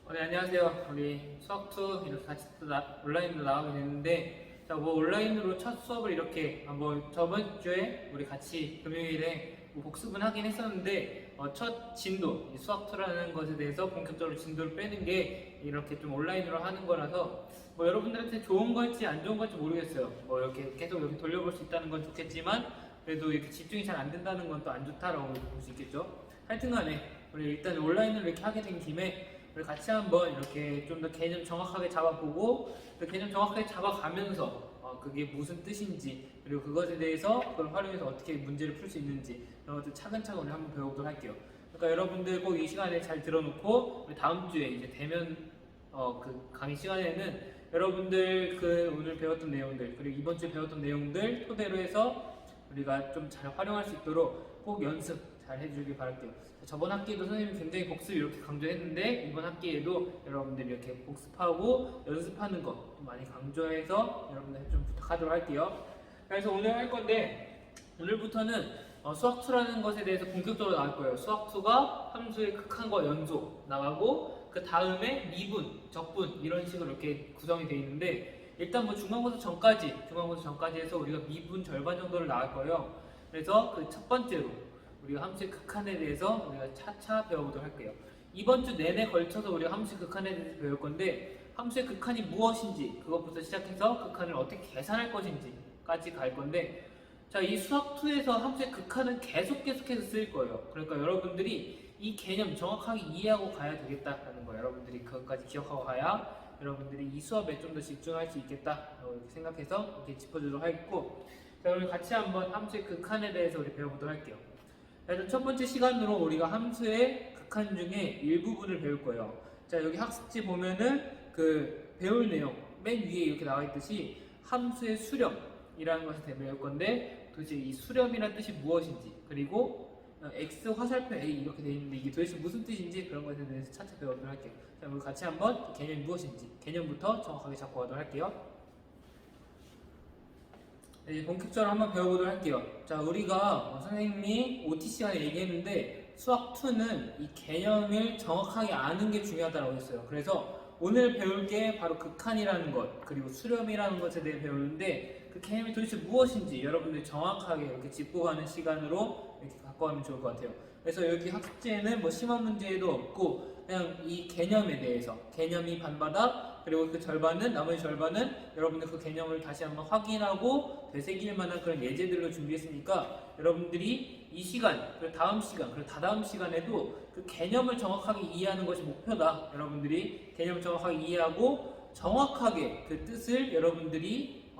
네, 안녕하세요. 우리 수학2 이렇게 같이 또 온라인으로 나가게 됐는데, 자, 뭐 온라인으로 첫 수업을 이렇게 뭐 저번 주에 우리 같이 금요일에 뭐 복습은 하긴 했었는데, 첫 진도, 이 수학2라는 것에 대해서 본격적으로 진도를 빼는 게 이렇게 좀 온라인으로 하는 거라서 뭐 여러분들한테 좋은 걸지 안 좋은 걸지 모르겠어요. 뭐 이렇게 계속 여기 돌려볼 수 있다는 건 좋겠지만, 그래도 이렇게 집중이 잘 안 된다는 건 또 안 좋다라고 볼 수 있겠죠. 하여튼간에 우리 일단 온라인으로 이렇게 하게 된 김에 우리 같이 한번 이렇게 좀 더 개념 정확하게 잡아보고 그 개념 정확하게 잡아가면서 그게 무슨 뜻인지 그리고 그것에 대해서 그걸 활용해서 어떻게 문제를 풀 수 있는지 그런 것들 차근차근 우리 한번 배워보도록 할게요. 그러니까 여러분들 꼭 이 시간에 잘 들어놓고 우리 다음 주에 이제 대면 그 강의 시간에는 여러분들 그 오늘 배웠던 내용들 그리고 이번 주에 배웠던 내용들 토대로 해서 우리가 좀 잘 활용할 수 있도록 꼭 연습 잘 해주길 바랄게요. 저번 학기에도 선생님이 굉장히 복습 이렇게 강조했는데 이번 학기에도 여러분들이 이렇게 복습하고 연습하는 거 좀 많이 강조해서 여러분들 좀 부탁하도록 할게요. 그래서 오늘 할 건데 오늘부터는 수학2라는 것에 대해서 본격적으로 나갈 거예요. 수학2가 함수의 극한과 연속 나가고 그 다음에 미분, 적분 이런 식으로 이렇게 구성이 되어 있는데 일단 뭐 중간고사 전까지 해서 우리가 미분 절반 정도를 나갈 거예요. 그래서 그 첫 번째로 우리가 함수의 극한에 대해서 우리가 차차 배워보도록 할게요. 이번 주 내내 걸쳐서 우리가 함수의 극한에 대해서 배울 건데 함수의 극한이 무엇인지 그것부터 시작해서 극한을 어떻게 계산할 것인지까지 갈 건데 자, 이 수학2에서 함수의 극한은 계속해서 쓰일 거예요. 그러니까 여러분들이 이 개념 정확하게 이해하고 가야 되겠다라는 거예요. 여러분들이 그것까지 기억하고 가야 여러분들이 이 수업에 좀 더 집중할 수 있겠다 이렇게 생각해서 이렇게 짚어주도록 하겠고 자, 우리 같이 한번 함수의 극한에 대해서 우리 배워보도록 할게요. 일단 첫 번째 시간으로 우리가 함수의 극한 중에 일부분을 배울 거예요. 자, 여기 학습지 보면은 그 배울 내용 맨 위에 이렇게 나와 있듯이 함수의 수렴이라는 것을 배울 건데 도대체 이 수렴이란 뜻이 무엇인지 그리고 x 화살표 a 이렇게 되어 있는데 이게 도대체 무슨 뜻인지 그런 것에 대해서 차차 배워보도록 할게요. 자, 우리 같이 한번 개념이 무엇인지 개념부터 정확하게 잡고 가도록 할게요. 네, 본격적으로 한번 배워보도록 할게요. 자, 우리가 선생님이 OT 시간에 얘기했는데 수학2는 이 개념을 정확하게 아는 게 중요하다고 했어요. 그래서 오늘 배울 게 바로 극한이라는 것 그리고 수렴이라는 것에 대해 배우는데 그 개념이 도대체 무엇인지 여러분들이 정확하게 이렇게 짚고 가는 시간으로 이렇게 갖고 가면 좋을 것 같아요. 그래서 여기 학습지에는 뭐 심화 문제도 없고 그냥 이 개념에 대해서 개념이 반바닥 그리고 그 절반은 나머지 절반은 여러분들 그 개념을 다시 한번 확인하고 되새길 만한 그런 예제들로 준비했으니까 여러분들이 이 시간 그리고 다음 시간 그리고 다다음 시간에도 그 개념을 정확하게 이해하는 것이 목표다. 여러분들이 개념을 정확하게 이해하고 정확하게 그 뜻을 여러분들이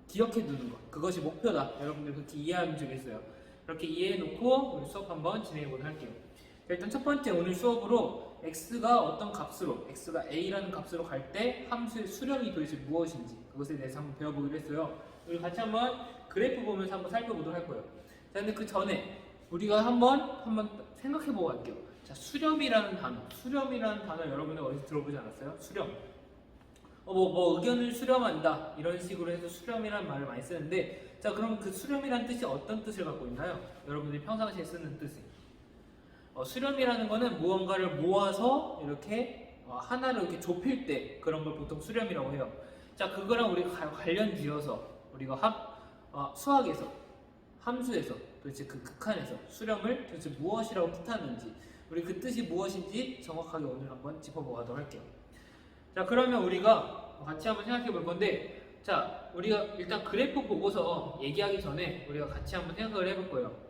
기억해 두는 것 그것이 목표다. 여러분들 그렇게 이해하면 좋겠어요. 그렇게 이해해 놓고 우리 수업 한번 진행해 보도록 할게요. 일단 첫 번째 오늘 수업으로 x가 어떤 값으로 x가 a라는 값으로 갈 때 함수의 수렴이 도대체 무엇인지 그것에 대해서 한번 배워보기로 했어요. 우리 같이 한번 그래프 보면서 한번 살펴보도록 할 거예요. 자, 근데 그 전에 우리가 한번 생각해보고 갈게요. 자, 수렴이라는 단어 여러분들 어디서 들어보지 않았어요? 수렴. 뭐 의견을 수렴한다 이런 식으로 해서 수렴이라는 말을 많이 쓰는데 자, 그럼 그 수렴이라는 뜻이 어떤 뜻을 갖고 있나요? 여러분들이 평상시에 쓰는 뜻이 수렴이라는 거는 무언가를 모아서 이렇게 하나로 이렇게 좁힐 때 그런 걸 보통 수렴이라고 해요. 자, 그거랑 우리가 관련 지어서 우리가 수학에서 함수에서 도대체 그 극한에서 수렴을 도대체 무엇이라고 뜻하는지 우리 그 뜻이 무엇인지 정확하게 오늘 한번 짚어보도록 할게요. 자, 그러면 우리가 같이 한번 생각해 볼 건데 자, 우리가 일단 그래프 보고서 얘기하기 전에 우리가 같이 한번 생각을 해볼 거예요.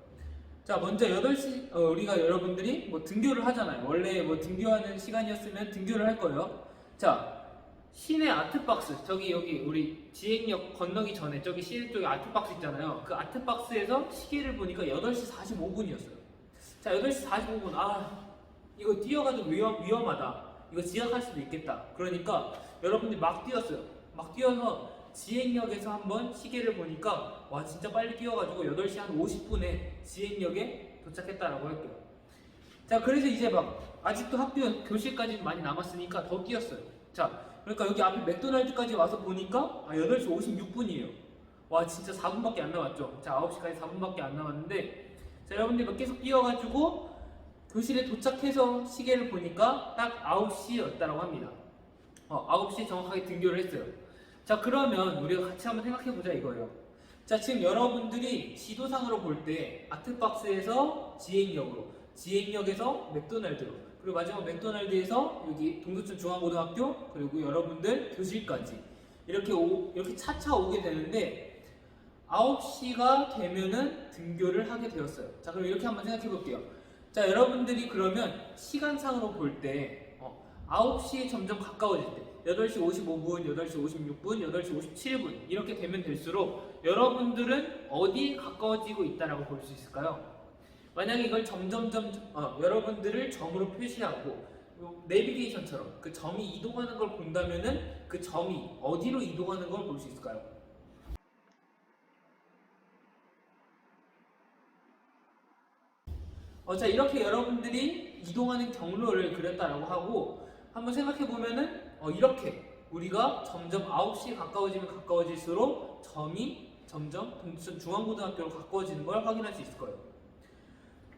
자, 먼저 8시 우리가 여러분들이 뭐 등교를 하잖아요. 원래 뭐 등교하는 시간이었으면 등교를 할 거예요. 자, 시내 아트박스 저기 여기 우리 지행역 건너기 전에 저기 시내 쪽에 아트박스 있잖아요. 그 아트박스에서 시계를 보니까 8시 45분이었어요. 자, 8시 45분 이거 뛰어가도 위험하다. 이거 지각할 수도 있겠다. 그러니까 여러분들이 막 뛰었어요. 막 뛰어서 지행역에서 한번 시계를 보니까 와 진짜 빨리 뛰어가지고 8시 한 50분에 지행역에 도착했다라고 할게요. 자, 그래서 이제 막 아직도 학교 교실까지 많이 남았으니까 더 뛰었어요. 자, 그러니까 여기 앞에 맥도날드까지 와서 보니까 8시 56분이에요. 와 진짜 4분밖에 안 남았죠. 자, 9시까지 4분밖에 안 남았는데 자, 여러분들 계속 뛰어가지고 교실에 도착해서 시계를 보니까 딱 9시였다고 합니다. 9시에 정확하게 등교를 했어요. 자, 그러면 우리가 같이 한번 생각해 보자 이거예요. 자, 지금 여러분들이 지도상으로 볼 때 아트박스에서 지행역에서 맥도날드로, 그리고 마지막 맥도날드에서 여기 동두천 중앙고등학교, 그리고 여러분들 교실까지 이렇게 차차 오게 되는데 9시가 되면은 등교를 하게 되었어요. 자, 그럼 이렇게 한번 생각해 볼게요. 자, 여러분들이 그러면 시간상으로 볼 때 9시에 점점 가까워질 때 8시 55분, 8시 56분, 8시 57분 이렇게 되면 될수록 여러분들은 어디에 가까워지고 있다라고 볼 수 있을까요? 만약에 이걸 점점점 여러분들을 점으로 표시하고 내비게이션처럼 그 점이 이동하는 걸 본다면은 그 점이 어디로 이동하는 걸 볼 수 있을까요? 자, 이렇게 여러분들이 이동하는 경로를 그렸다라고 하고 한번 생각해 보면은 이렇게 우리가 점점 9시에 가까워지면 가까워질수록 점이 점점 동두천 중앙고등학교로 가까워지는 걸 확인할 수 있을 거예요.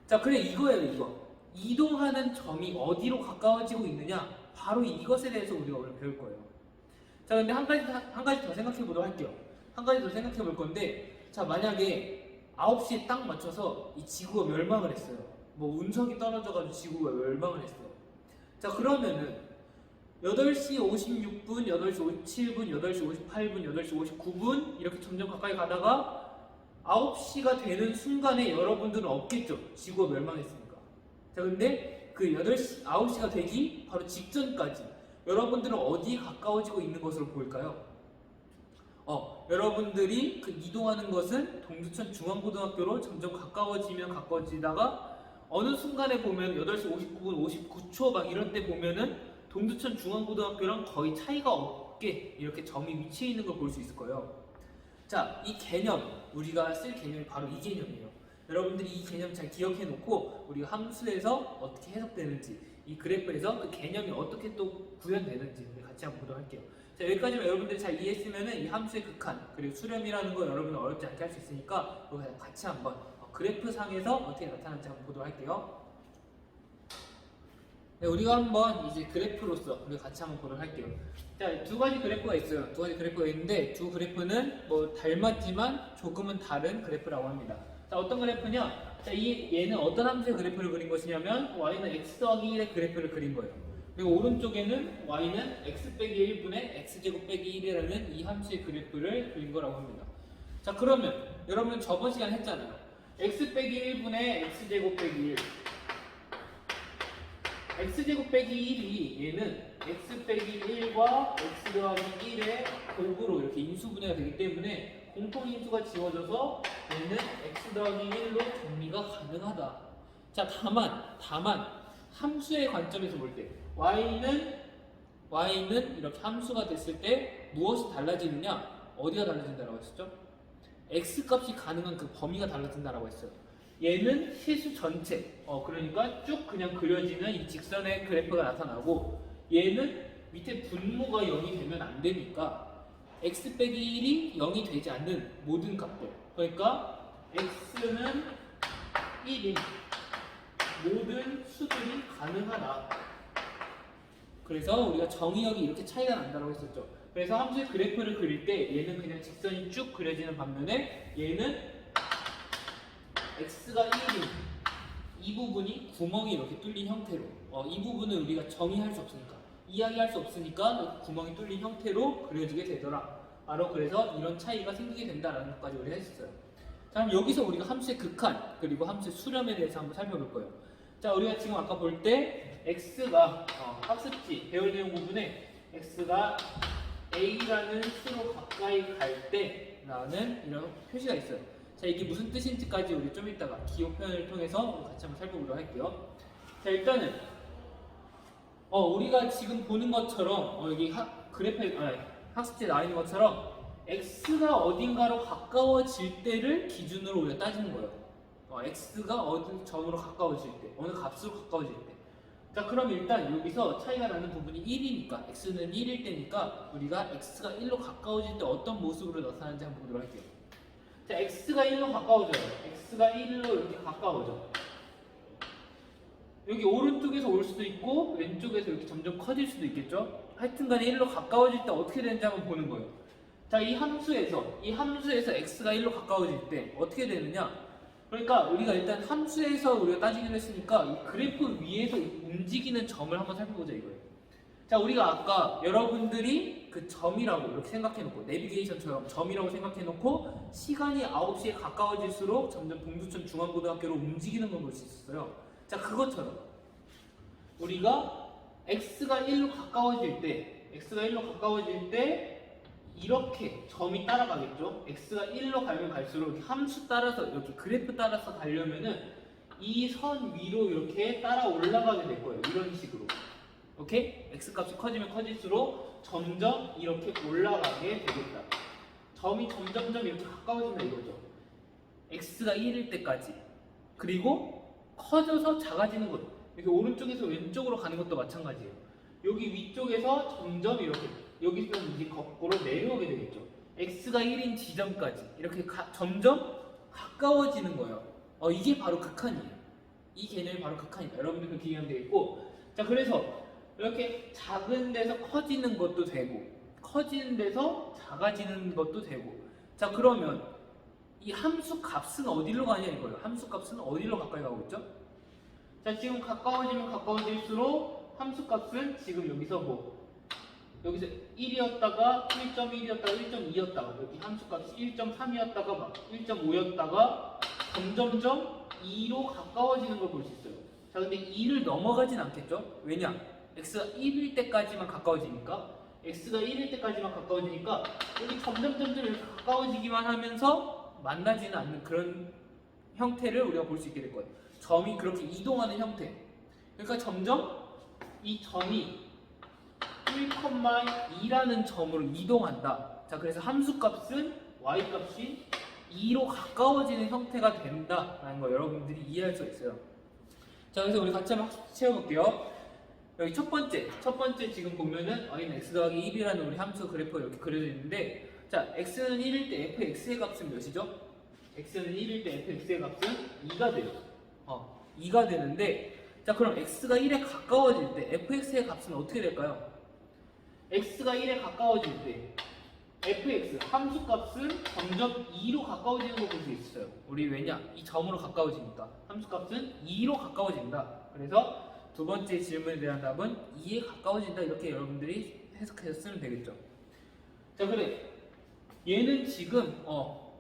자, 그래 이거예요, 이거. 이동하는 점이 어디로 가까워지고 있느냐, 바로 이것에 대해서 우리가 오늘 배울 거예요. 자, 근데 한 가지 더 생각해 보도록 할게요. 한 가지 더 생각해 볼 건데, 자, 만약에 9시에 딱 맞춰서 이 지구가 멸망을 했어요. 뭐 운석이 떨어져가지고 지구가 멸망을 했어요. 자, 그러면은 8시 56분, 8시 57분, 8시 58분, 8시 59분 이렇게 점점 가까이 가다가 9시가 되는 순간에 여러분들은 없겠죠. 지구가 멸망했으니까. 자, 근데 그 9시가 되기 바로 직전까지 여러분들은 어디에 가까워지고 있는 것으로 보일까요? 여러분들이 그 이동하는 것은 동두천 중앙고등학교로 점점 가까워지면 가까워지다가 어느 순간에 보면 8시 59분, 59초 막 이런 때 보면은 동두천 중앙고등학교랑 거의 차이가 없게 이렇게 점이 위치해 있는 걸 볼 수 있을 거예요. 자, 이 개념, 우리가 쓸 개념이 바로 이 개념이에요. 여러분들이 이 개념 잘 기억해 놓고 우리가 함수에서 어떻게 해석되는지, 이 그래프에서 그 개념이 어떻게 또 구현되는지 우리 같이 한번 보도록 할게요. 자, 여기까지만 여러분들이 잘 이해했으면은 이 함수의 극한, 그리고 수렴이라는 거 여러분은 어렵지 않게 할 수 있으니까 우리 같이 한번 그래프 상에서 어떻게 나타나는지 한번 보도록 할게요. 네, 우리가 한번 이제 그래프로서 우리가 같이 한번 보도록 할게요. 자, 두 가지 그래프가 있어요. 두 가지 그래프가 있는데 두 그래프는 뭐 닮았지만 조금은 다른 그래프라고 합니다. 자, 어떤 그래프냐? 자, 얘는 어떤 함수의 그래프를 그린 것이냐면 y는 x 더하기 1의 그래프를 그린 거예요. 그리고 오른쪽에는 y는 x 빼기 1분의 x제곱 빼기 1이라는 이 함수의 그래프를 그린 거라고 합니다. 자, 그러면 여러분 저번 시간에 했잖아요. x 빼기 1분의 x제곱 빼기 1, x제곱 빼기 1이 얘는 x 빼기 1과 x 더하기 1의 곱으로 이렇게 인수분해가 되기 때문에 공통인수가 지워져서 얘는 x 더하기 1로 정리가 가능하다. 자, 다만 함수의 관점에서 볼 때 y는 이렇게 함수가 됐을 때 무엇이 달라지느냐? 어디가 달라진다라고 했었죠? x 값이 가능한 그 범위가 달라진다라고 했어요. 얘는 실수 전체, 그러니까 쭉 그냥 그려지는 이 직선의 그래프가 나타나고, 얘는 밑에 분모가 0이 되면 안 되니까 x 빼기 1이 0이 되지 않는 모든 값들, 그러니까 x는 1인 모든 수들이 가능하다. 그래서 우리가 정의역이 이렇게 차이가 난다고 했었죠. 그래서 함수의 그래프를 그릴 때 얘는 그냥 직선이 쭉 그려지는 반면에 얘는 x가 1인 이 부분이 구멍이 이렇게 뚫린 형태로, 이 부분은 우리가 정의할 수 없으니까, 이야기할 수 없으니까 구멍이 뚫린 형태로 그려지게 되더라. 바로 그래서 이런 차이가 생기게 된다라는 것까지 우리가 했었어요. 자, 그럼 여기서 우리가 함수의 극한 그리고 함수의 수렴에 대해서 한번 살펴볼 거예요. 자, 우리가 지금 아까 볼 때 x가 학습지 배울 내용 부분에 x가 a라는 수로 가까이 갈 때라는 이런 표시가 있어요. 자, 이게 무슨 뜻인지까지 우리 좀 이따가 기호 표현을 통해서 같이 한번 살펴보도록 할게요. 자, 일단은 우리가 지금 보는 것처럼 여기 그래프에 학습지에 나와 있는 것처럼 x가 어딘가로 가까워질 때를 기준으로 우리가 따지는 거예요. x가 어느 점으로 가까워질 때, 어느 값으로 가까워질 때. 자, 그럼 일단 여기서 차이가 나는 부분이 1이니까, x는 1일 때니까 우리가 x가 1로 가까워질 때 어떤 모습으로 나타나는지 한번 보도록 할게요. 자, x가 1로 가까워져요. x가 1로 이렇게 가까워져. 여기 오른쪽에서 올 수도 있고 왼쪽에서 이렇게 점점 커질 수도 있겠죠. 하여튼간에 1로 가까워질 때 어떻게 되는지 한번 보는 거예요. 자, 이 함수에서 x가 1로 가까워질 때 어떻게 되느냐? 그러니까 우리가 일단 함수에서 우리가 따지기로 했으니까 이 그래프 위에서 움직이는 점을 한번 살펴보자 이거예요. 자, 우리가 아까 여러분들이 그 점이라고 이렇게 생각해놓고 내비게이션처럼 점이라고 생각해놓고 시간이 9시에 가까워질수록 점점 동두천 중앙고등학교로 움직이는 걸 볼 수 있었어요. 자, 그것처럼 우리가 x가 1로 가까워질 때 이렇게 점이 따라가겠죠. x가 1로 가면 갈수록 이렇게 함수 따라서 이렇게 그래프 따라서 가려면은 이 선 위로 이렇게 따라 올라가게 될 거예요. 이런 식으로. 오케이? x 값이 커지면 커질수록 점점 이렇게 올라가게 되겠다. 점이 점점점 이렇게 가까워진다 이거죠. x가 1일 때까지. 그리고 커져서 작아지는 것. 이렇게 오른쪽에서 왼쪽으로 가는 것도 마찬가지예요. 여기 위쪽에서 점점 이렇게 여기서 이제 거꾸로 내려오게 되겠죠. x가 1인 지점까지 이렇게 점점 가까워지는 거예요. 이게 바로 극한이에요. 이 개념이 바로 극한이다. 여러분들 그렇게 이해하면 되겠고, 자, 그래서 이렇게 작은 데서 커지는 것도 되고 커지는 데서 작아지는 것도 되고. 자, 그러면 이 함수 값은 어디로 가냐 이거예요. 함수 값은 어디로 가까이 가고 있죠? 자, 지금 가까워지면 가까워질수록 함수 값은 지금 여기서 1이었다가 1.1이었다가 1.2였다가 여기 함수 값이 1.3이었다가 막 1.5였다가 점점점 2로 가까워지는 걸 볼 수 있어요. 자, 근데 2를 넘어가진 않겠죠? 왜냐? x가 1일 때까지만 가까워지니까 여기 점점 이렇게 가까워지기만 하면서 만나지는 않는 그런 형태를 우리가 볼 수 있게 될 거예요. 점이 그렇게 이동하는 형태. 그러니까 점점 이 점이 1,2라는 점으로 이동한다. 자, 그래서 함수값은 y값이 2로 가까워지는 형태가 된다라는 거 여러분들이 이해할 수 있어요. 자, 그래서 우리 같이 한번 채워볼게요. 여기 첫 번째 지금 보면은 y는 x 더하기 1이라는 우리 함수 그래프가 이렇게 그려져 있는데, 자, x는 1일 때 fx의 값은 몇이죠? x는 1일 때 fx의 값은 2가 돼요. 2가 되는데, 자, 그럼 x가 1에 가까워질 때 fx의 값은 어떻게 될까요? x가 1에 가까워질 때 fx 함수값은 점점 2로 가까워지는 걸 볼 수 있어요. 우리 왜냐? 이 점으로 가까워지니까 함수값은 2로 가까워진다. 그래서 두 번째 질문에 대한 답은 2에 가까워진다. 이렇게 여러분들이 해석해서 쓰면 되겠죠. 자, 그래 얘는 지금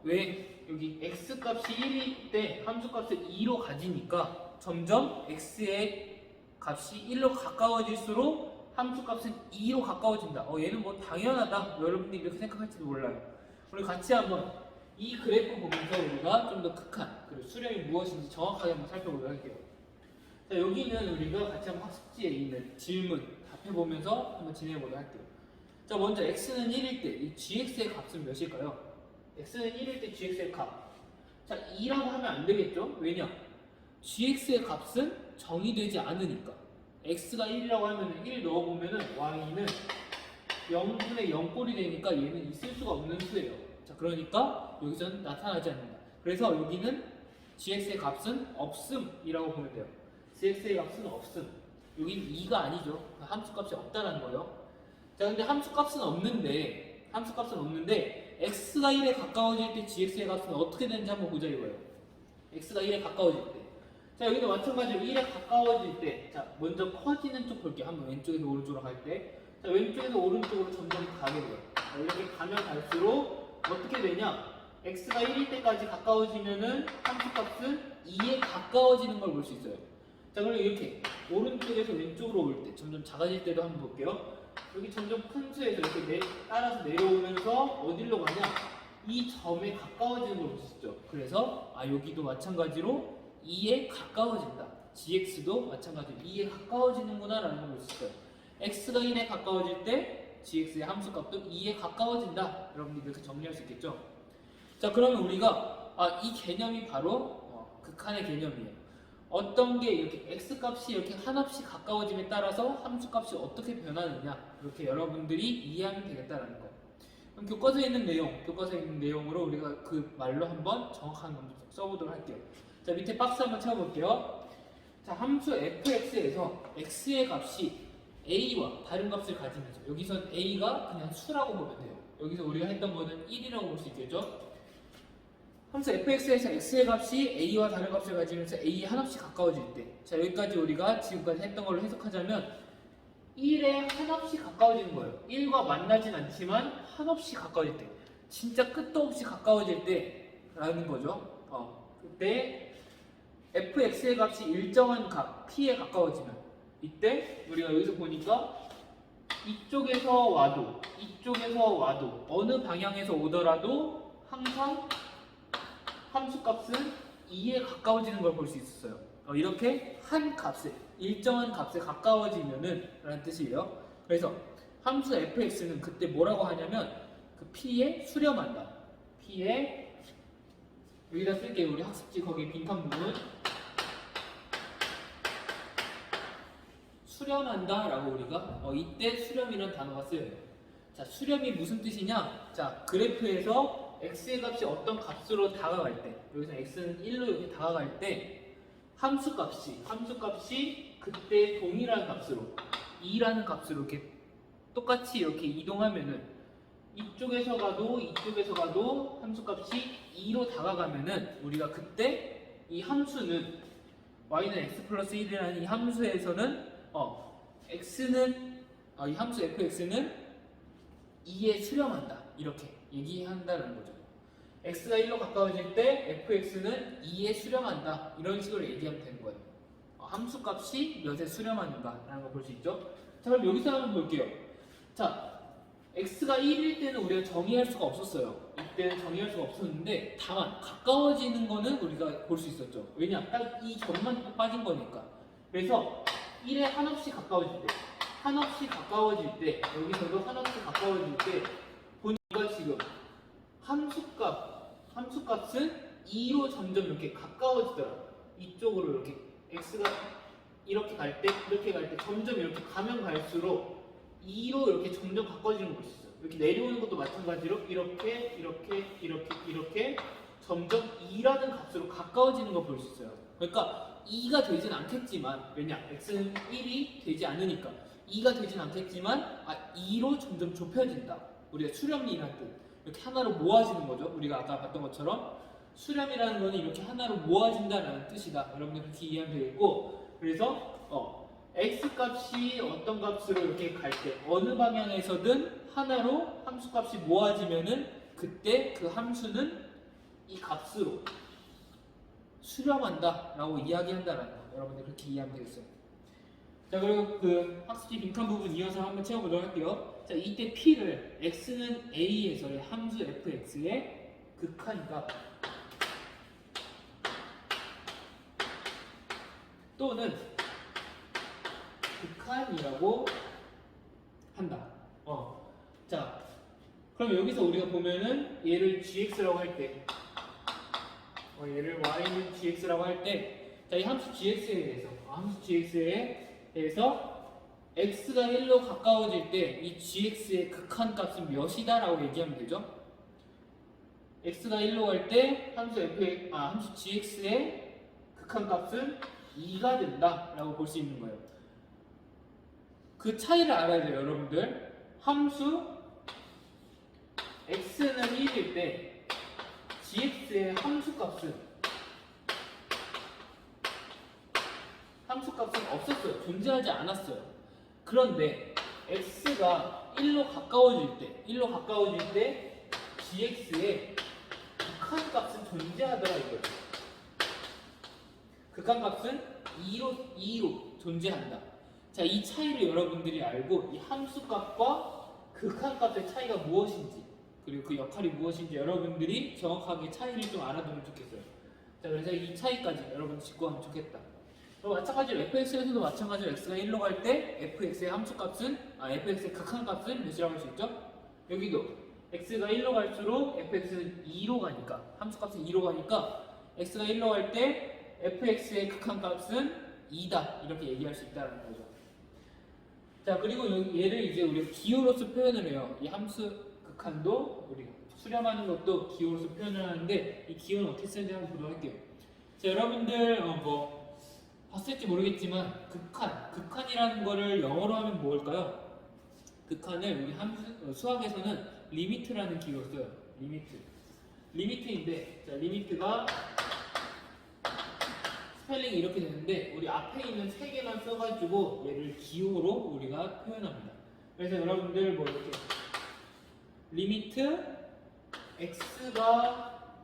왜 여기 x값이 1일 때 함수값을 2로 가지니까 점점 x의 값이 1로 가까워질수록 함수값은 2로 가까워진다. 얘는 뭐 당연하다. 여러분들이 이렇게 생각할지도 몰라요. 우리 같이 한번 이 그래프 보면서 우리가 좀 더 극한 그리고 수렴이 무엇인지 정확하게 한번 살펴보도록 할게요. 자, 여기는 우리가 같이 한번 학습지에 있는 질문 답해보면서 한번 진행해보도록 할게요. 자, 먼저 x는 1일 때 이 gx의 값은 몇일까요? x는 1일 때 gx의 값. 자, 2라고 하면 안 되겠죠? 왜냐? gx의 값은 정의되지 않으니까. x가 1이라고 하면 1 넣어보면은 y는 0분의 0꼴이 되니까 얘는 있을 수가 없는 수예요. 자, 그러니까 여기서는 나타나지 않는다. 그래서 여기는 gx의 값은 없음이라고 보면 돼요. gx의 값은 없음. 여기는 2가 아니죠. 함수값이 없다는 거예요. 자, 근데 함수값은 없는데 x가 1에 가까워질 때 gx의 값은 어떻게 되는지 한번 보자 이거예요. x가 1에 가까워질 때. 자, 여기도 마찬가지로 1에 가까워질 때, 자, 먼저 커지는 쪽 볼게요. 한번 왼쪽에서 오른쪽으로 갈 때. 자, 왼쪽에서 오른쪽으로 점점 가게 돼요. 자, 이렇게 가면 갈수록 어떻게 되냐? x가 1일 때까지 가까워지면은 함수값은 2에 가까워지는 걸 볼 수 있어요. 자, 그리고 이렇게 오른쪽에서 왼쪽으로 올 때, 점점 작아질 때도 한번 볼게요. 여기 점점 큰 수에서 이렇게 따라서 내려오면서 어디로 가냐? 이 점에 가까워지는 걸 볼 수 있죠. 그래서 여기도 마찬가지로 2에 가까워진다. gx도 마찬가지로 2에 가까워지는구나 라는 걸 볼 수 있어요. x가 1에 가까워질 때 gx의 함수값도 2에 가까워진다. 여러분들 이렇게 정리할 수 있겠죠? 자, 그러면 우리가 이 개념이 바로 극한의 개념이에요. 어떤 게 이렇게 x값이 이렇게 한없이 가까워짐에 따라서 함수값이 어떻게 변하느냐, 이렇게 여러분들이 이해하면 되겠다라는 거예요. 그럼 교과서에 있는 내용으로 우리가 그 말로 한번 정확한 건 써보도록 할게요. 자, 밑에 박스 한번 채워볼게요. 자, 함수 fx에서 x의 값이 a와 다른 값을 가지면서 여기선 a가 그냥 수라고 보면 돼요. 여기서 우리가 했던 거는 1이라고 볼 수 있겠죠. 함수 fx에서 x의 값이 a와 다른 값을 가지면서 a에 한없이 가까워질 때, 자 여기까지 우리가 지금까지 했던 걸로 해석하자면 1에 한없이 가까워지는 거예요. 1과 만나진 않지만 한없이 가까워질 때, 진짜 끝도 없이 가까워질 때라는 거죠. 그때 fx의 값이 일정한 값 p에 가까워지면, 이때 우리가 여기서 보니까 이쪽에서 와도 어느 방향에서 오더라도 항상 함수값은 2에 가까워지는 걸 볼 수 있었어요. 이렇게 한 값에, 일정한 값에 가까워지면은 라는 뜻이에요. 그래서 함수 fx는 그때 뭐라고 하냐면 그 p에 수렴한다. p에 여기다 쓸게요. 우리 학습지 거기 빈칸 부분 수렴한다 라고 우리가 이때 수렴이라는 단어가 쓰여요. 자, 수렴이 무슨 뜻이냐? 자, 그래프에서 x의 값이 어떤 값으로 다가갈 때, 여기서 x는 1로 이렇게 다가갈 때 함수값이 그때 동일한 값으로 2라는 값으로 이렇게 똑같이 이렇게 이동하면은 이쪽에서 가도 함수값이 2로 다가가면은 우리가 그때 이 함수는 y는 x 플러스 1이라는 이 함수에서는 이 함수 fx는 2에 수렴한다 이렇게 얘기한다는 거죠. x가 1로 가까워질 때 fx는 2에 수렴한다 이런 식으로 얘기하면 되는 거예요. 함수값이 몇에 수렴하는가 라는 걸 볼 수 있죠. 자, 그럼 여기서 한번 볼게요. 자, x가 1일 때는 우리가 정의할 수가 없었어요. 이때는 정의할 수가 없었는데 다만 가까워지는 거는 우리가 볼 수 있었죠. 왜냐? 딱 이 점만 빠진 거니까. 그래서 1에 한없이 가까워질 때 여기서도 한없이 가까워질 때 보니까 지금 함수값은 2로 점점 이렇게 가까워지더라. 이쪽으로 이렇게 x가 이렇게 갈 때 점점 이렇게 가면 갈수록 2로 이렇게 점점 가까워지는 걸 볼 수 있어요. 이렇게 내려오는 것도 마찬가지로 이렇게 점점 2라는 값으로 가까워지는 걸 볼 수 있어요. 그러니까 2가 되진 않겠지만, 왜냐? x는 1이 되지 않으니까 2가 되진 않겠지만 2로 점점 좁혀진다. 우리가 수렴이라는 뜻, 이렇게 하나로 모아지는 거죠. 우리가 아까 봤던 것처럼 수렴이라는 거는 이렇게 하나로 모아진다라는 뜻이다. 여러분들 그렇게 이해하면 되겠고, 그래서 x값이 어떤 값으로 이렇게 갈 때 어느 방향에서든 하나로 함수값이 모아지면은 그때 그 함수는 이 값으로 수렴한다 라고 이야기한다라는 거, 여러분들 그렇게 이해하면 되겠어요. 자, 그리고 그 학습지 빈칸 부분 이어서 한번 채워보도록 할게요. 자, 이때 p를 x는 a에서의 함수 fx의 극한값 또는 극한이라고 한다. 자, 그럼 여기서 우리가 보면은 얘를 gx라고 할 때, 얘를 y는 gx라고 할 때, 자, 이 함수 gx에 대해서 x가 1로 가까워질 때 이 gx의 극한값은 몇이다라고 얘기하면 되죠. x가 1로 갈 때 함수 gx의 극한값은 2가 된다라고 볼 수 있는 거예요. 그 차이를 알아야 돼요, 여러분들. 함수 x는 1일 때 gx의 함수값은 없었어요. 존재하지 않았어요. 그런데 x가 1로 가까워질 때 gx의 극한값은 존재하더라 이거예요. 극한값은 2로 존재한다. 자, 이 차이를 여러분들이 알고 이 함수값과 극한값의 차이가 무엇인지, 그리고 그 역할이 무엇인지 여러분들이 정확하게 차이를 좀 알아두면 좋겠어요. 자, 그래서 이 차이까지 여러분 짚고 하면 좋겠다. 마찬가지로 fx에서도 마찬가지로 x가 1로 갈 때 fx의 fx의 극한값은 몇이라고 할 수 있죠? 여기도 x가 1로 갈수록 fx는 2로 가니까, 함수값은 2로 가니까 x가 1로 갈 때 fx의 극한값은 2다 이렇게 얘기할 수 있다는 거죠. 자, 그리고 얘를 이제 우리가 기호로서 표현을 해요. 이 함수 극한도 우리가 수렴하는 것도 기호로서 표현을 하는데 이 기호는 어떻게 쓰는지 한번 보도록 할게요. 자, 여러분들 봤을지 모르겠지만 극한이라는 거를 영어로 하면 뭘까요? 극한을 우리 수학에서는 리미트라는 기호를 써요. 리미트인데, 자, 리미트가 스펠링이 이렇게 되는데 우리 앞에 있는 세 개만 써가지고 얘를 기호로 우리가 표현합니다. 그래서 여러분들 뭐 이렇게 리미트 x가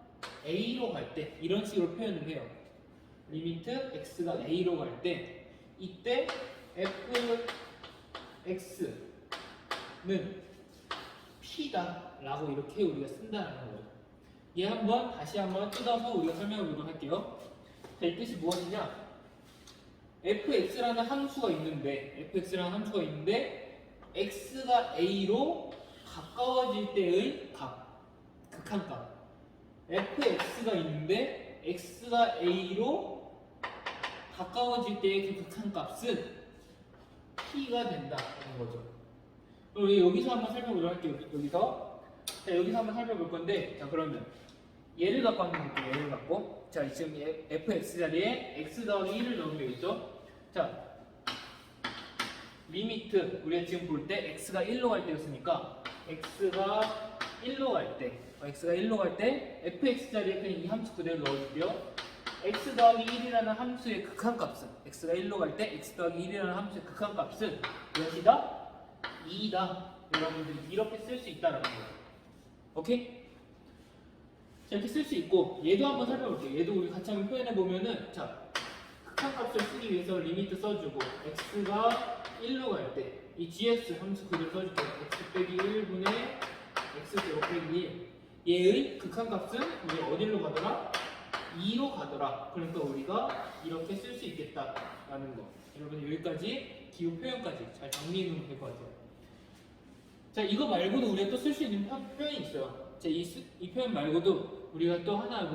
a로 갈 때 이런 식으로 표현을 해요. 리미트 x가 a로 갈 때 이때 fx는 p다 라고 이렇게 우리가 쓴다는 거예요. 얘 다시 한번 뜯어서 우리가 설명해 보도록 할게요. 자, 이 뜻이 무엇이냐? fx라는 함수가 있는데 x가 a로 가까워질 때의 극한값. fx가 있는데 x가 a로 가까워질 때의 그 극한값은 p가 된다는 거죠. 우리 여기서 한번 살펴보도록 할게요. 여기서 한번 살펴볼 건데, 자, 그러면 얘를 갖고 한번 볼게요. 얘를 갖고. 자, 지금 fx 자리에 x 더하기 1을 넣으면 되겠죠? 자, 리미트 우리가 지금 볼 때 x가 1로 갈 때였으니까 x가 1로 갈 때 fx 자리에 그냥 이 함수 그대로 넣어줄게요. x 더하기 1이라는 함수의 극한값은 x가 1로 갈 때 x 더하기 1이라는 함수의 극한값은 몇이다? 2다. 여러분들이 이렇게 쓸 수 있다라는 거예요. 오케이? 자, 이렇게 쓸 수 있고 얘도 한번 살펴볼게요. 얘도 우리 같이 한번 표현해 보면은, 자, 극한값을 쓰기 위해서 리미트 써주고 x가 1로 갈 때 이 gs 함수 그대로 써줄게요. x 빼기 1분의 x제곱 빼기 1 얘의 극한값은 우리 어디로 가더라? 2로 가더라. 그러니까 우리가 이렇게 쓸 수 있겠다라는 거. 여러분 여기까지 기호 표현까지 잘 정리해 놓으면 될 것 같아요. 자, 이거 말고도 우리가 또 쓸 수 있는 표현이 있어요. 자, 이 표현 말고도 우리가 또 하나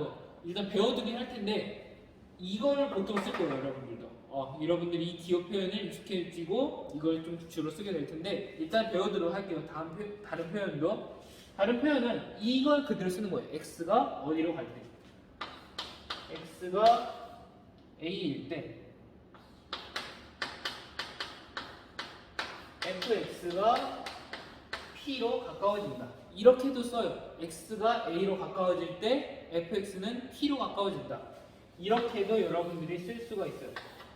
일단 배워두긴 할 텐데 이거를 보통 쓸 거예요, 여러분들도. 여러분들이 이 기호 표현을 익숙해지고 이걸 좀 주로 쓰게 될 텐데 일단 배워두도록 할게요. 다른 표현도. 다른 표현은 이걸 그대로 쓰는 거예요. x가 어디로 갈 때. x가 a일 때 fx가 p로 가까워진다. 이렇게도 써요. x가 a로 가까워질 때 fx는 p로 가까워진다. 이렇게도 여러분들이 쓸 수가 있어요.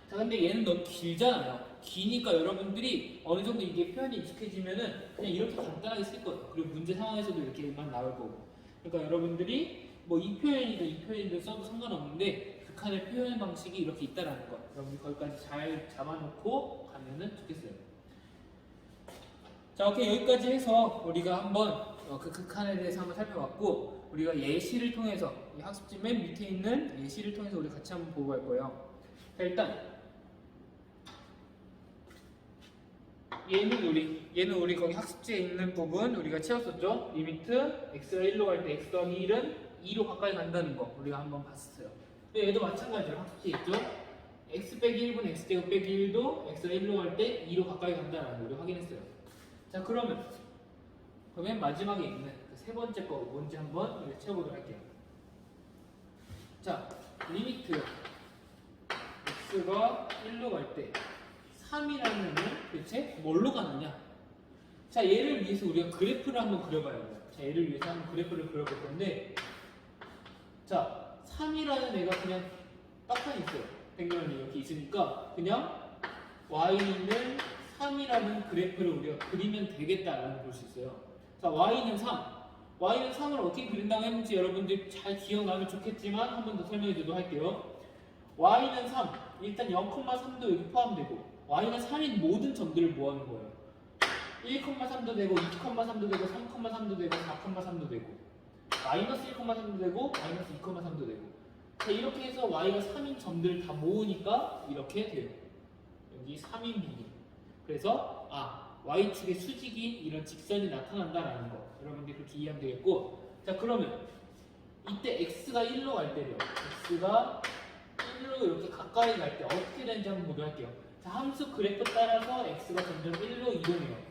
자, 근데 얘는 너무 길잖아요. 기니까 여러분들이 어느 정도 이게 표현이 익숙해지면은 그냥 이렇게 간단하게 쓸 거예요. 그리고 문제 상황에서도 이렇게만 나올 거고. 그러니까 여러분들이 뭐 이 표현이든 써도 상관없는데 극한의 표현 방식이 이렇게 있다라는 거. 여러분들 거기까지 잘 잡아놓고 가면은 좋겠어요. 자, 오케이. 여기까지 해서 우리가 한번 그 극한에 대해서 한번 살펴봤고 우리가 예시를 통해서 이 학습지 맨 밑에 있는 예시를 통해서 우리 같이 한번 보고 갈 거예요. 자, 일단 얘는 우리 거기 학습지에 있는 부분 우리가 채웠었죠. 리미트 x가 1로 갈 때 x 더하기 1은 2로 가까이 간다는 거 우리가 한번 봤었어요. 근데 얘도 마찬가지로 학습지에 있죠. x 빼기 1분 x제곱 빼기 1도 x가 1로 갈 때 2로 가까이 간다는 거 우리 확인했어요. 자, 그러면 맨 마지막에 있는 그 세 번째 거 뭔지 한번 우리 채워보도록 할게요. 자, 리미트 x가 1로 갈 때 3이라는 건 대체 뭘로 가느냐? 자, 얘를 위해서 우리가 그래프를 한번 그려봐야 돼요. 자, 얘를 위해서 한번 그래프를 그려볼 건데, 자, 3이라는 애가 그냥 딱딱 있어요. 뱅글이 이렇게 있으니까 그냥 y는 3이라는 그래프를 우리가 그리면 되겠다라는 걸 볼 수 있어요. 자, y는 3. y는 3을 어떻게 그린다고 했는지 여러분들 잘 기억나면 좋겠지만 한 번 더 설명해 주도록 할게요. y는 3. 일단 0,3도 여기 포함되고 y는 3인 모든 점들을 모아놓은 거예요. 1,3도 되고 2,3도 되고 3,3도 되고 4,3도 되고 마이너스 1,3도 되고 마이너스 2,3도 되고 자, 이렇게 해서 y가 3인 점들을 다 모으니까 이렇게 돼요. 여기 3인 부분. 그래서 y축의 수직인 이런 직선이 나타난다라는 거 여러분들이 그렇게 이해하면 되겠고 자, 그러면 이때 x가 1로 갈 때요. x가 1로 이렇게 가까이 갈 때 어떻게 되는지 한번 보도록 할게요. 자, 함수 그래프 따라서 x가 점점 1로 이동해요.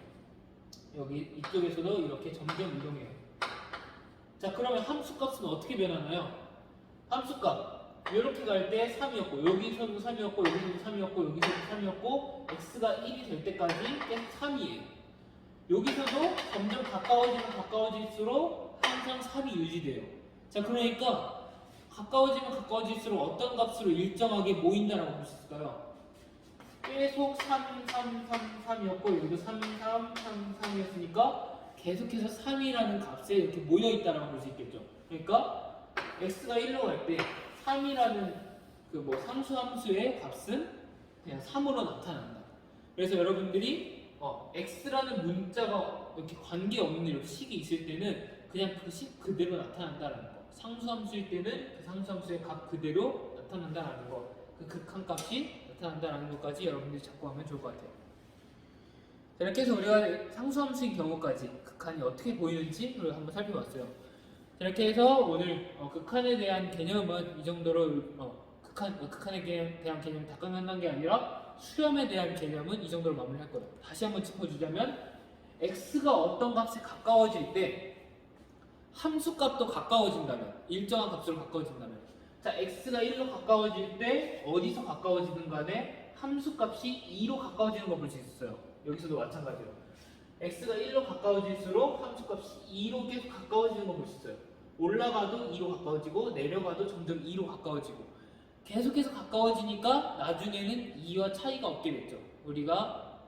여기 이쪽에서도 이렇게 점점 이동해요. 자, 그러면 함수 값은 어떻게 변하나요? 함수 값 이렇게 갈 때 3이었고 여기서도 3이었고 여기서도 3이었고 여기서도 3이었고 x가 1이 될 때까지 계속 3이에요. 여기서도 점점 가까워지면 가까워질수록 항상 3이 유지돼요. 자, 그러니까 가까워지면 가까워질수록 어떤 값으로 일정하게 모인다라고 볼 수 있을까요? 계속 3, 3, 3, 3이었고 여기도 3, 3, 3, 3이었으니까 계속해서 3이라는 값에 이렇게 모여있다라고 볼 수 있겠죠. 그러니까 x가 1로 갈 때 3이라는 그 뭐 상수함수의 값은 그냥 3으로 나타난다. 그래서 여러분들이 x라는 문자가 이렇게 관계없는 이렇게 식이 있을 때는 그냥 그 식 그대로 나타난다라는 거. 상수함수일 때는 그 상수함수의 값 그대로 나타난다라는 거. 그 극한값이 나타난다라는 것까지 여러분들이 잡고 하면 좋을 것 같아요. 자, 이렇게 해서 우리가 상수함수인 경우까지 극한이 어떻게 보이는지 우리가 한번 살펴봤어요. 자, 이렇게 해서 오늘 극한에 대한 개념은 이 정도로 극한에 대한 개념이 다 끝난다는 게 아니라 수렴에 대한 개념은 이 정도로 마무리할 거예요. 다시 한번 짚어주자면 x가 어떤 값에 가까워질 때 함수값도 가까워진다면 일정한 값으로 가까워진다면 자, x가 1로 가까워질 때 어디서 가까워지든 간에 함수값이 2로 가까워지는 걸 볼 수 있어요. 여기서도 마찬가지로 x가 1로 가까워질수록 함수값이 2로 계속 가까워지는 걸 볼 수 있어요. 올라가도 2로 가까워지고 내려가도 점점 2로 가까워지고 계속해서 가까워지니까 나중에는 2와 차이가 없게 됐죠. 우리가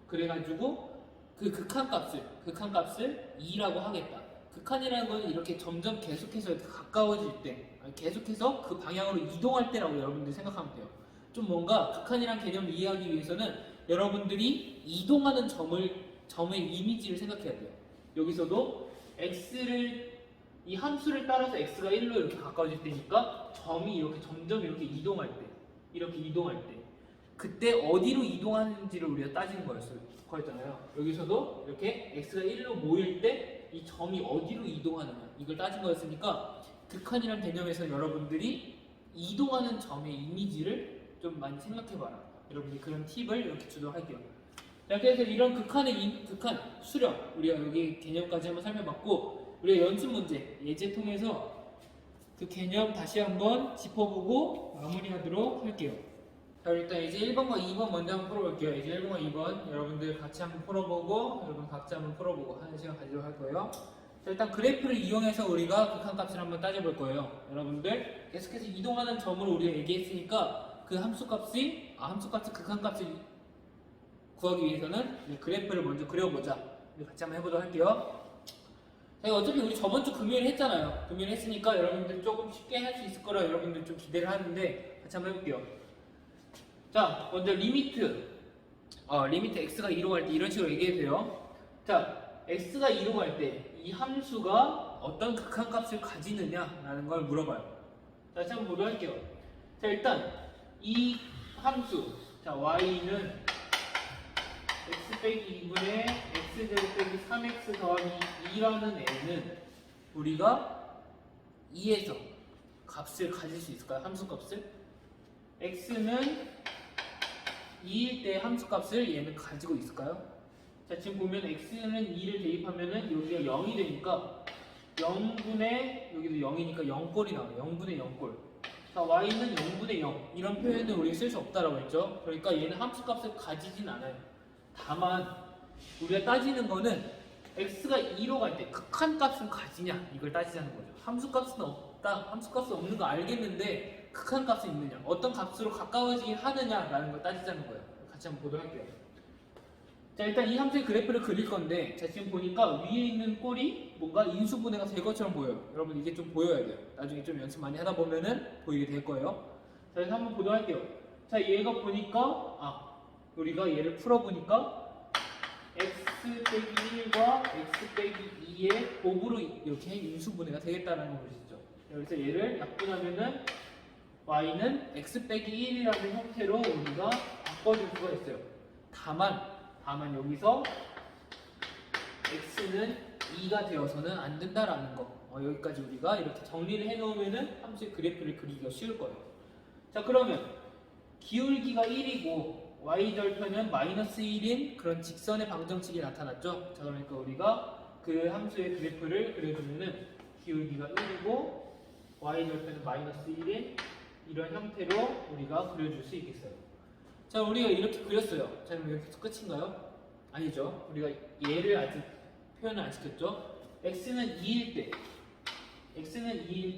그래가지고 그 극한값을 2라고 하겠다. 극한이라는 건 이렇게 점점 계속해서 가까워질 때 계속해서 그 방향으로 이동할 때라고 여러분들이 생각하면 돼요. 좀 뭔가 극한이라는 개념을 이해하기 위해서는 여러분들이 이동하는 점의 이미지를 생각해야 돼요. 여기서도 이 함수를 따라서 x가 1로 이렇게 가까워질 때니까 점이 이렇게 점점 이렇게 이동할 때 그때 어디로 이동하는지를 우리가 따지는 거였잖아요. 여기서도 이렇게 x가 1로 모일 때 이 점이 어디로 이동하느냐 이걸 따진 거였으니까 극한이라는 개념에서 여러분들이 이동하는 점의 이미지를 좀 많이 생각해봐라. 여러분들이 그런 팁을 이렇게 주도할게요. 자, 그래서 이런 극한 수렴 우리가 여기 개념까지 한번 살펴봤고 우리가 연습 문제 예제 통해서 그 개념 다시 한번 짚어보고 마무리하도록 할게요. 자, 일단 이제 1번과 2번 먼저 한번 풀어볼게요. 이제 1번과 2번 여러분들 같이 한번 풀어보고 여러분 각자 한번 풀어보고 하는 시간 가지도록 할 거예요. 자, 일단 그래프를 이용해서 우리가 극한값을 한번 따져볼 거예요. 여러분들 계속해서 이동하는 점으로 우리가 얘기했으니까 그 함수값의 극한값을 구하기 위해서는 그래프를 먼저 그려보자. 같이 한번 해보도록 할게요. 자, 어차피 우리 저번 주 금요일 했잖아요. 금요일 했으니까 여러분들 조금 쉽게 할 수 있을 거라 여러분들 좀 기대를 하는데 같이 한번 해볼게요. 자, 먼저 리미트 x가 2로 갈 때 이런 식으로 얘기해주세요. 자, x가 2로 갈 때 이 함수가 어떤 극한값을 가지느냐라는 걸 물어봐요. 자, 다시 한번 보도록 할게요. 자, 일단 이 함수 자, y는 x 빼기 2분의 x제곱 빼기 3x 더하기 2라는 애는 우리가 2에서 값을 가질 수 있을까요? 함수값을? x는 2일 때 함수값을 얘는 가지고 있을까요? 자, 지금 보면 x는 2를 대입하면은 여기가 0이 되니까 0분의 여기도 0이니까 0꼴이 나와요. 0분의 0꼴. 자, y는 0분의 0 이런 표현을 우리가 쓸 수 없다라고 했죠. 그러니까 얘는 함수값을 가지진 않아요. 다만 우리가 따지는 거는 x가 2로 갈 때 극한값은 가지냐 이걸 따지자는 거죠. 함수값은 없다. 함수값은 없는 거 알겠는데 극한값은 있느냐 어떤 값으로 가까워지긴 하느냐라는 걸 따지자는 거예요. 같이 한번 보도록 할게요. 자, 일단 이 함수의 그래프를 그릴 건데 자, 지금 보니까 위에 있는 꼴이 뭔가 인수분해가 될 것처럼 보여요. 여러분 이게 좀 보여야 돼요. 나중에 좀 연습 많이 하다 보면은 보이게 될 거예요. 자, 그래서 한번 보도록 할게요. 자, 얘가 보니까 우리가 얘를 풀어보니까 x 빼기 1과 x 빼기 2의 곱으로 이렇게 인수분해가 되겠다라는 걸 보시죠. 그래서 얘를 약분하면은 y는 x 빼기 1이라는 형태로 우리가 바꿔줄 수가 있어요. 다만 여기서 x는 2가 되어서는 안 된다라는 거. 여기까지 우리가 이렇게 정리를 해놓으면은 함수의 그래프를 그리기가 쉬울 거예요. 자, 그러면 기울기가 1이고 y절편은 마이너스 1인 그런 직선의 방정식이 나타났죠. 자, 그러니까 우리가 그 함수의 그래프를 그려주면은 기울기가 1이고 y절편은 마이너스 1인 이런 형태로 우리가 그려줄 수 있겠어요. 자, 우리가 이렇게 그렸어요. 자, 그럼 여기서 끝인가요? 아니죠. 우리가 얘를 아직 표현을 안 시켰죠. x는 2일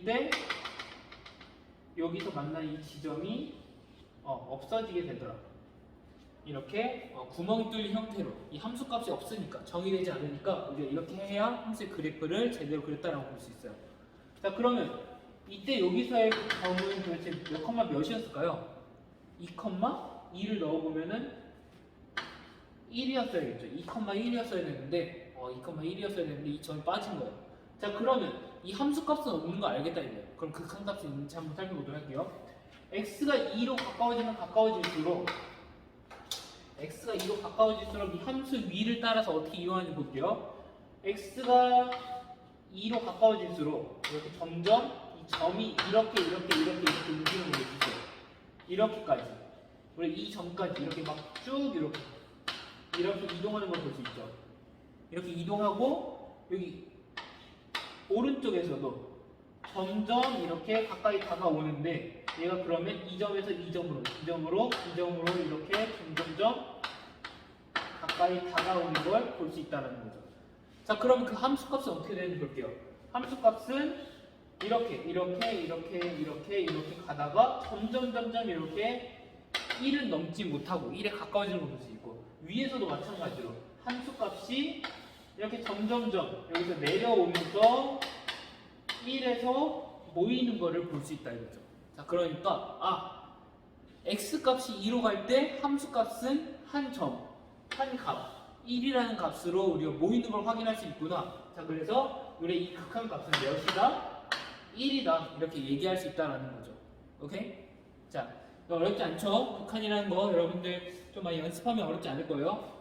때 여기서 만난 이 지점이 없어지게 되더라. 이렇게 구멍이 뚫린 형태로 이 함수값이 없으니까 정의되지 않으니까 우리가 이렇게 해야 함수의 그래프를 제대로 그렸다라고 볼 수 있어요. 자, 그러면 이때 여기서의 점은 도대체 몇 컴마 몇이었을까요? 2,2를 넣어보면은 1이었어야겠죠. 2,1이었어야 되는데 2,1이었어야 되는데 이 점이 빠진 거예요. 자, 그러면 이 함수값은 없는 거 알겠다 이거예요. 그럼 극한값이 있는지 한번 살펴보도록 할게요. x가 2로 가까워지면 가까워질수록 이 함수 위를 따라서 어떻게 이용하는지 볼게요. x가 2로 가까워질수록 이렇게 점점 이 점이 이렇게 움직이는 걸 보세요. 이렇게까지. 우리 이 점까지 이렇게 막 쭉 이렇게 이동하는 걸 볼 수 있죠. 이렇게 이동하고 여기 오른쪽에서도 점점 이렇게 가까이 다가오는데 얘가 그러면 이 점에서 이 점으로 이렇게 점점점 가까이 다가오는 걸 볼 수 있다는 거죠. 자, 그럼 그 함수값은 어떻게 되는지 볼게요. 함수값은 이렇게 가다가 점점 이렇게 1은 넘지 못하고 1에 가까워지는 걸 볼 수 있고, 위에서도 마찬가지로 함수값이 이렇게 점점점 여기서 내려오면서 1에서 모이는 거를 볼 수 있다 이거죠. 자, 그러니까 x값이 2로 갈 때 함수값은 한 값, 1이라는 값으로 우리가 모이는 걸 확인할 수 있구나. 자, 그래서 우리 이 극한값은 몇이다? 1이다. 이렇게 얘기할 수 있다는 거죠. 오케이? 자, 어렵지 않죠? 극한이라는 거 여러분들 좀 많이 연습하면 어렵지 않을 거예요.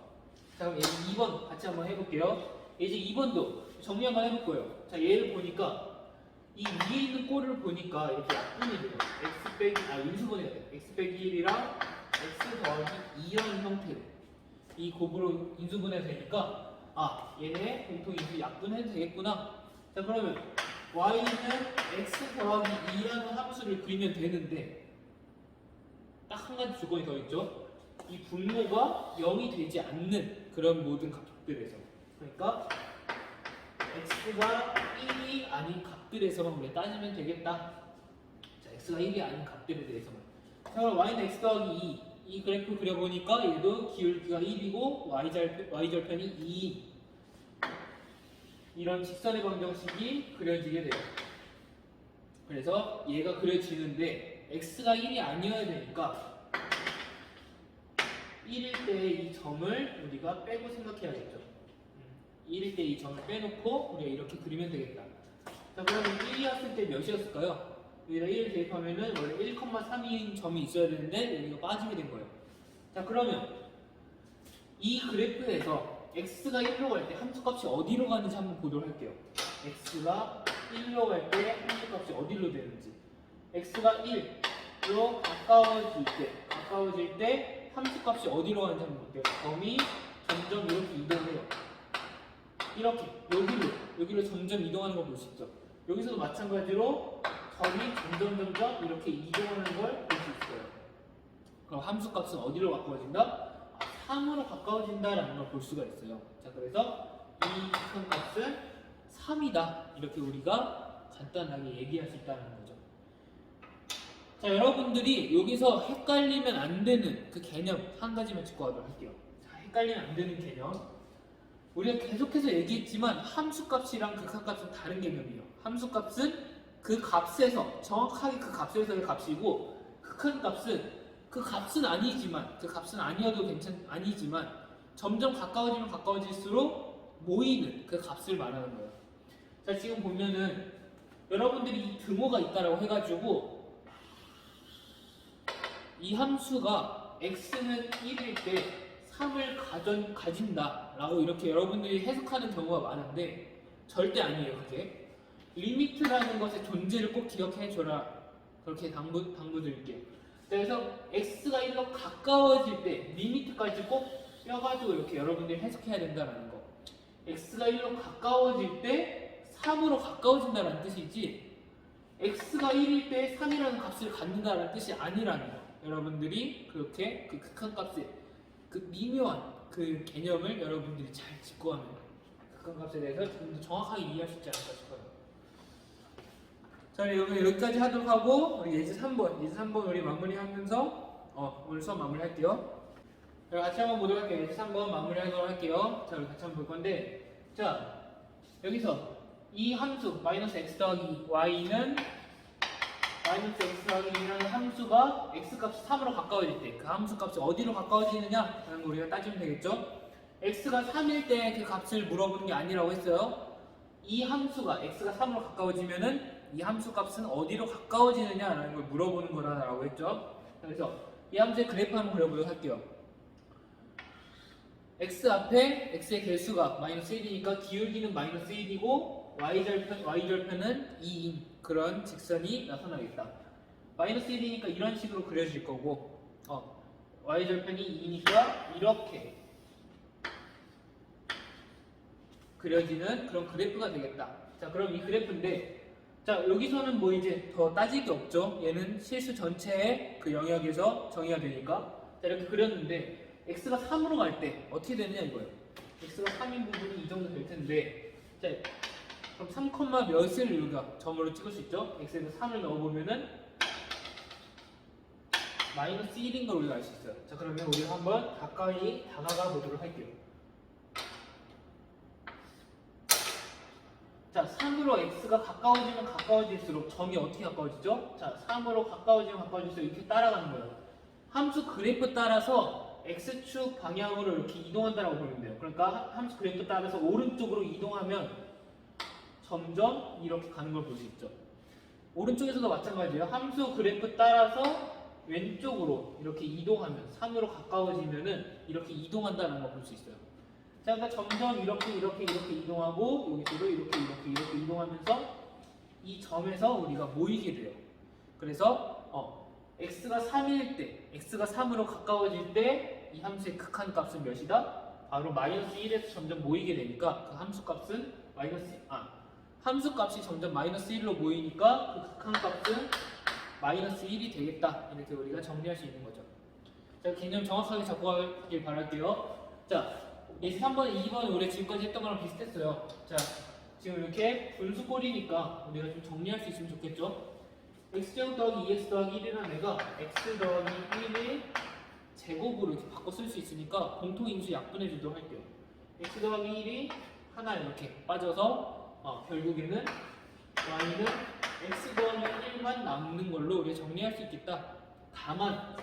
자, 그럼 얘 2번 같이 한번 해볼게요. 이제 2번도 정리 한번 해볼 거예요. 자, 얘를 보니까 이 위에 있는 꼴을 보니까 이렇게 약분이 돼요. 인수분해가 돼요. x 빼기 1이랑 x 더하기 2라는 형태로 이 곱으로 인수분해가 되니까 얘네 공통인수 약분해도 되겠구나. 자, 그러면 y는 x 더하기 2라는 함수를 그리면 되는데 딱 한 가지 조건이 더 있죠. 이 분모가 0이 되지 않는 그런 모든 값들에서, 그러니까 x가 1이 아닌 값들에서만 우리가 따지면 되겠다. 자, x가 1이 아닌 값들에 대해서만. 자, 그럼 y는 x 더하기 2. 이 그래프 그려보니까 얘도 기울기가 1이고 y절편이 2. 이런 직선의 방정식이 그려지게 돼요. 그래서 얘가 그려지는데 x가 1이 아니어야 되니까 1일 때 이 점을 우리가 빼고 생각해야겠죠. 1일 때 이 점을 빼놓고 우리가 이렇게 그리면 되겠다. 자, 그러면 1이었을 때 몇이었을까요? 여기다 1을 대입하면은 원래 1,3인 점이 있어야 되는데 여기가 빠지게 된 거예요. 자, 그러면 이 그래프에서 x가 1로 갈 때 함수값이 어디로 가는지 한번 보도록 할게요. x가 1로 갈 때 함수값이 어디로 되는지. x가 1로 가까워질 때 함수값이 어디로 가는지 한번 볼게요. 점이 점점 이렇게 이동해요. 이렇게 여기로 점점 이동하는 걸 볼 수 있죠. 여기서도 마찬가지로 점이 점점 이렇게 이동하는 걸 볼 수 있어요. 그럼 함수값은 어디로 가까워진다? 3으로 가까워진다라는 걸 볼 수가 있어요. 자, 그래서 이 극한값은 3이다. 이렇게 우리가 간단하게 얘기할 수 있다는 거죠. 자, 여러분들이 여기서 헷갈리면 안 되는 그 개념 한 가지만 짚고 가도록 할게요. 자, 헷갈리면 안 되는 개념. 우리가 계속해서 얘기했지만 함수값이랑 극한값은 다른 개념이에요. 함수값은 그 값에서 정확하게 그 값에서의 값이고, 극한값은 그 값은 아니어도 아니지만 점점 가까워지면 가까워질수록 모이는 그 값을 말하는 거예요. 자, 지금 보면은 여러분들이 이 등호가 있다라고 해가지고 이 함수가 x는 1일 때 3을 가진다 라고 이렇게 여러분들이 해석하는 경우가 많은데 절대 아니에요. 그게 리미트라는 것의 존재를 꼭 기억해줘라, 그렇게 당부드릴게요. 그래서 x가 1로 가까워질 때 리미트까지 꼭 껴가지고 이렇게 여러분들이 해석해야 된다는 거. x가 1로 가까워질 때 3으로 가까워진다는 뜻이지 x가 1일 때 3이라는 값을 갖는다는 뜻이 아니라는 거. 여러분들이 그렇게 그 극한값의 그 미묘한 그 개념을 여러분들이 잘 짚고 가면 극한값에 대해서 좀 더 정확하게 이해할 수 있지 않을까 싶어요. 자, 여기까지 하도록 하고 우리 예제 3번 우리 마무리하면서 오늘 수업 마무리할게요. 같이 한번 보도록 할게요. 예제 3번 마무리하도록 할게요. 자, 우리 같이 한번 볼 건데, 자, 여기서 이 함수 마이너스 x 더하기 y는 마이너스 x 더하기 2라는 함수가 x값이 3으로 가까워질 때 그 함수 값이 어디로 가까워지느냐라는 거 우리가 따지면 되겠죠. x가 3일 때 그 값을 물어보는 게 아니라고 했어요. 이 함수가 x가 3으로 가까워지면은 이 함수 값은 어디로 가까워지느냐라는 걸 물어보는 거라고 했죠. 그래서 이 함수의 그래프 한번 그려보도록 할게요. x 앞에 x의 개수가 마이너스 1이니까 기울기는 마이너스 1이고 y절편은 2인 그런 직선이 나타나겠다. 마이너스 1이니까 이런 식으로 그려질 거고 y절편이 2니까 이렇게 그려지는 그런 그래프가 되겠다. 자, 그럼 이 그래프인데, 자, 여기서는 뭐 이제 더 따질 게 없죠. 얘는 실수 전체의 그 영역에서 정의가 되니까. 자, 이렇게 그렸는데 x가 3으로 갈 때 어떻게 되느냐 이거예요. x가 3인 부분이 이 정도 될 텐데, 자, 그럼 3, 몇을 우리가 점으로 찍을 수 있죠. x에서 3을 넣어보면은 마이너스 1인 걸 우리가 알 수 있어요. 자, 그러면 우리가 한번 가까이 다가가 보도록 할게요. 자, 3으로 x가 가까워지면 가까워질수록 점이 어떻게 가까워지죠? 자, 3으로 가까워지면 가까워질수록 이렇게 따라가는 거예요. 함수 그래프 따라서 x축 방향으로 이렇게 이동한다라고 보면 돼요. 그러니까 함수 그래프 따라서 오른쪽으로 이동하면 점점 이렇게 가는 걸 볼 수 있죠. 오른쪽에서도 마찬가지예요. 함수 그래프 따라서 왼쪽으로 이렇게 이동하면 3으로 가까워지면은 이렇게 이동한다는 걸 볼 수 있어요. 자, 그러니까 점점 이렇게 이동하고 여기서도 이렇게 이동하면서 이 점에서 우리가 모이게 돼요. 그래서 x가 3일 때, x가 3으로 가까워질 때 이 함수의 극한값은 몇이다? 바로 마이너스 1에서 점점 모이게 되니까 그 함수값은 함수값이 점점 마이너스 1로 모이니까 그 극한값은 마이너스 1이 되겠다. 이렇게 우리가 정리할 수 있는 거죠. 자, 개념 정확하게 잡고 가길 바랄게요. 자, 예제 3번, 2번 우리 지금까지 했던 거랑 비슷했어요. 자, 지금 이렇게 분수꼴이니까 우리가 좀 정리할 수 있으면 좋겠죠. x제곱 더하기 2x 더하기 1이라는 애가 x 더하기 1의 제곱으로 이렇게 바꿔 쓸 수 있으니까 공통인수 약분해 주도록 할게요. x 더하기 1이 하나 이렇게 빠져서 결국에는 y는 x 더하기 1만 남는 걸로 우리가 정리할 수 있겠다. 다만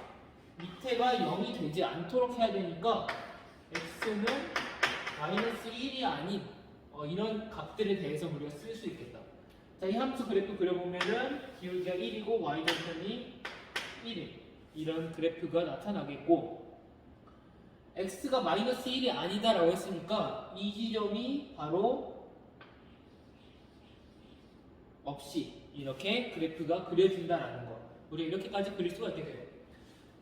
밑에가 0이 되지 않도록 해야 되니까 x는 마이너스 1이 아닌 이런 값들에 대해서 우리가 쓸 수 있겠다. 자, 이 함수 그래프 그려보면은 기울기가 1이고 y절편이 1인 이런 그래프가 나타나겠고, x가 마이너스 1이 아니다라고 했으니까 이 지점이 바로 없이 이렇게 그래프가 그려진다라는 거. 우리 이렇게까지 그릴 수가 있게 돼요.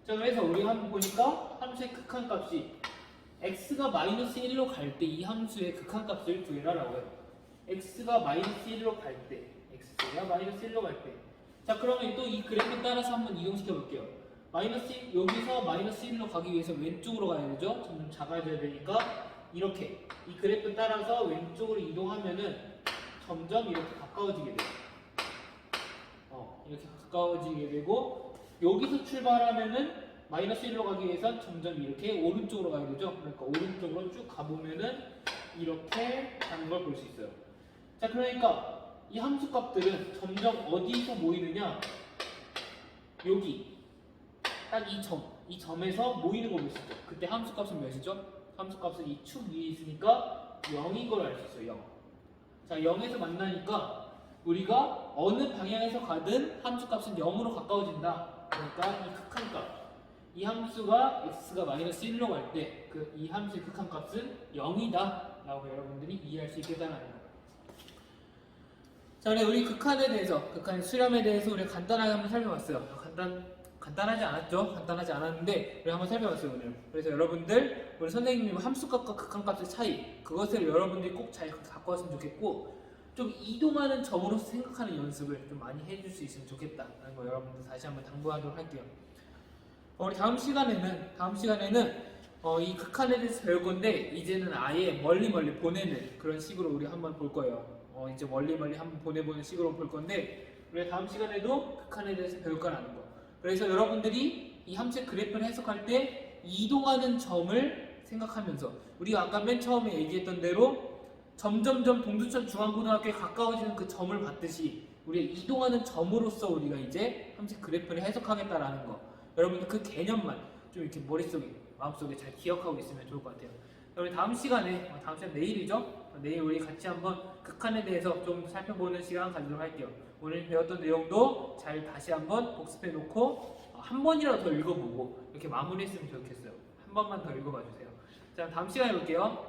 자, 그래서 우리가 한번 보니까 함수의 극한값이 x가 마이너스 1로 갈 때 이 함수의 극한값을 구해라라고 해요. x가 마이너스 1로 갈 때, 자, 그러면 또 이 그래프 따라서 한번 이동시켜 볼게요. 여기서 마이너스 1로 가기 위해서 왼쪽으로 가야 되죠. 점점 작아져야 되니까 이렇게 이 그래프 따라서 왼쪽으로 이동하면은 점점 이렇게 가까워지게 돼요. 이렇게 가까워지게 되고, 여기서 출발하면은 마이너스 1로 가기 위해선 점점 이렇게 오른쪽으로 가야 되죠. 그러니까 오른쪽으로 쭉 가보면은 이렇게 가는 걸 볼 수 있어요. 자, 그러니까 이 함수 값들은 점점 어디서 모이느냐, 여기 딱 이 점에서 모이는 걸 볼 수 있죠. 그때 함수 값은 몇이죠? 함수 값은 이 축 위에 있으니까 0인 걸 알 수 있어요. 0. 자, 0에서 만나니까 우리가 어느 방향에서 가든 함수 값은 0으로 가까워진다. 그러니까 이 극한값, 이 함수가 x가 마이너스 1로 갈 때 이 함수의 극한값은 0이다 라고 여러분들이 이해할 수 있겠다는 거예요. 자, 우리 극한에 대해서, 극한의 수렴에 대해서 우리가 간단하게 한번 살펴봤어요. 간단하지 않았죠? 간단하지 않았는데 우리 한번 살펴봤어요 오늘. 그래서 여러분들, 우리 선생님이 함수값과 극한값의 차이, 그것을 여러분들이 꼭 잘 갖고 왔으면 좋겠고, 좀 이동하는 점으로서 생각하는 연습을 좀 많이 해줄 수 있으면 좋겠다라는 거 여러분들 다시 한번 당부하도록 할게요. 우리 다음 시간에는 이 극한에 대해서 배울 건데 이제는 아예 멀리 보내는 그런 식으로 우리 한번 볼 거예요. 이제 멀리 한번 보내보는 식으로 볼 건데 우리 다음 시간에도 극한에 대해서 배울 거라는 거. 그래서 여러분들이 이 함수 그래프를 해석할 때 이동하는 점을 생각하면서 우리가 아까 맨 처음에 얘기했던 대로 점점점 동두천 중앙고등학교에 가까워지는 그 점을 봤듯이 우리가 이동하는 점으로서 우리가 이제 함수 그래프를 해석하겠다라는 거. 여러분들 그 개념만 좀 이렇게 머릿속에 마음속에 잘 기억하고 있으면 좋을 것 같아요. 우리 다음 시간에 내일이죠? 내일 우리 같이 한번 극한에 대해서 좀 살펴보는 시간 가지도록 할게요. 오늘 배웠던 내용도 잘 다시 한번 복습해 놓고 한 번이라도 더 읽어보고 이렇게 마무리했으면 좋겠어요. 한 번만 더 읽어봐 주세요. 자, 다음 시간에 볼게요.